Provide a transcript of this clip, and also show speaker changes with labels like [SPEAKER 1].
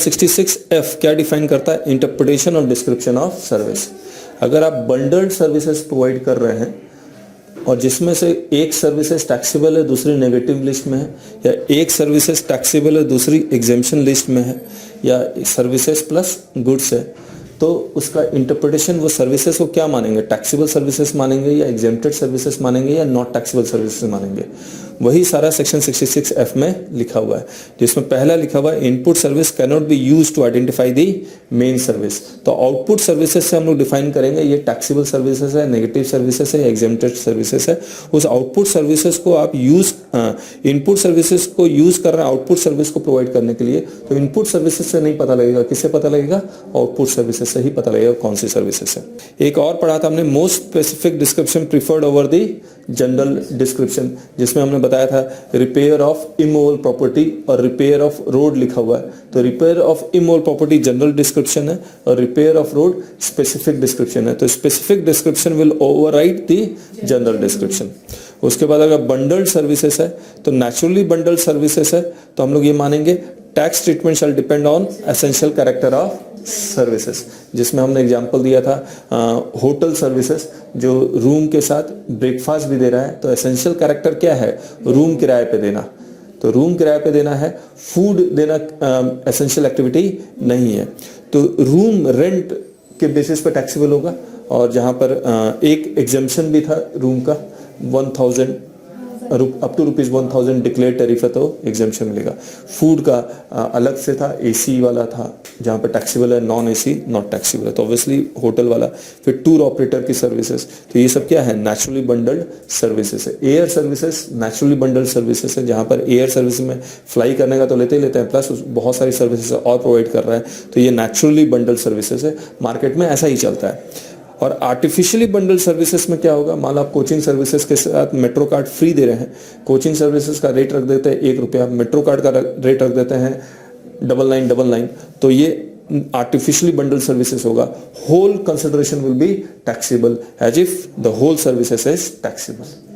[SPEAKER 1] 66F क्या define करता है? इंटरप्रिटेशन और डिस्क्रिप्शन ऑफ सर्विस। अगर आप बंडल्ड सर्विसेज प्रोवाइड कर रहे हैं और जिसमें से एक सर्विसेज टैक्सेबल है, दूसरी नेगेटिव लिस्ट में है, या एक सर्विसेज टैक्सेबल है, दूसरी एग्जेम्पशन लिस्ट में है, या सर्विसेज प्लस गुड्स है, तो उसका इंटरप्रिटेशन वो सर्विसेज को क्या मानेंगे? टैक्सेबल सर्विसेज मानेंगे या एग्जेम्प्टेड सर्विसेज मानेंगे या नॉट टैक्सेबल सर्विसेज मानेंगे? वही सारा सेक्शन 66F में लिखा हुआ है, जिसमें पहला लिखा हुआ है input service can not be used to identify the main service. तो आउटपुट सर्विसेज से हम लोग डिफाइन करेंगे ये टैक्सेबल सर्विसेज है, नेगेटिव सर्विसेज है, एग्जेम्प्टेड सर्विसेज है। उस आउटपुट सर्विसेज को आप इनपुट सर्विसेज को यूज कर रहे हैं आउटपुट सर्विस को प्रोवाइड करने के लिए, तो इनपुट सर्विसेज से नहीं पता लगेगा, किससे पता लगेगा? आउटपुट सर्विसेज से ही पता लगेगा कौन सी सर्विसेज है। एक और पढ़ा था हमने, most specific description preferred over the general description, जिसमें हमने बताया था रिपेयर ऑफ इमूवेबल प्रॉपर्टी और रिपेयर ऑफ रोड लिखा हुआ है। तो repair of immovable property general description है और repair of road specific description है। तो specific description will override the general description. उसके बाद अगर बंडल्ड सर्विसेज है तो नेचुरली बंडल्ड सर्विसेज है तो हम लोग ये मानेंगे tax treatment shall depend on essential character of services, जिसमें हमने एग्जांपल दिया था होटल सर्विसेज जो रूम के साथ ब्रेकफास्ट भी दे रहा है, तो एसेंशियल कैरेक्टर क्या है? रूम किराए पे देना। तो रूम किराए पे देना है, फूड देना एसेंशियल एक्टिविटी नहीं है। तो रूम रेंट के बेसिस पे टैक्सेबल होगा, और जहां पर एक एग्जेम्पशन भी था रूम का 1000 अप टू ₹1000 डिक्लेयर टैरिफ है तो एग्जेम्पशन मिलेगा। फूड का अलग से था, एसी वाला था जहां पर टैक्सेबल है, नॉन एसी नॉट टैक्सेबल है, तो ऑब्वियसली होटल वाला। फिर टूर ऑपरेटर की सर्विसेज, तो ये सब क्या है? नेचुरली बंडल्ड सर्विसेज है। Air services naturally bundled services है, जहां पर एयर सर्विस में फ्लाई करने का तो लेते ही लेते हैं, प्लस बहुत सारी सर्विसेज और प्रोवाइड कर रहा है, तो ये नेचुरली बंडल्ड सर्विसेज है। मार्केट में ऐसा ही चलता है। और आर्टिफिशियली बंडल सर्विसेज में क्या होगा? मान लो आप कोचिंग सर्विसेज के साथ मेट्रो कार्ड फ्री दे रहे हैं, कोचिंग सर्विसेज का रेट रख देते हैं ₹1, मेट्रो कार्ड का रेट रख देते हैं 9999, तो ये आर्टिफिशियली बंडल सर्विसेज होगा। Whole consideration will be taxable as if the whole services is taxable.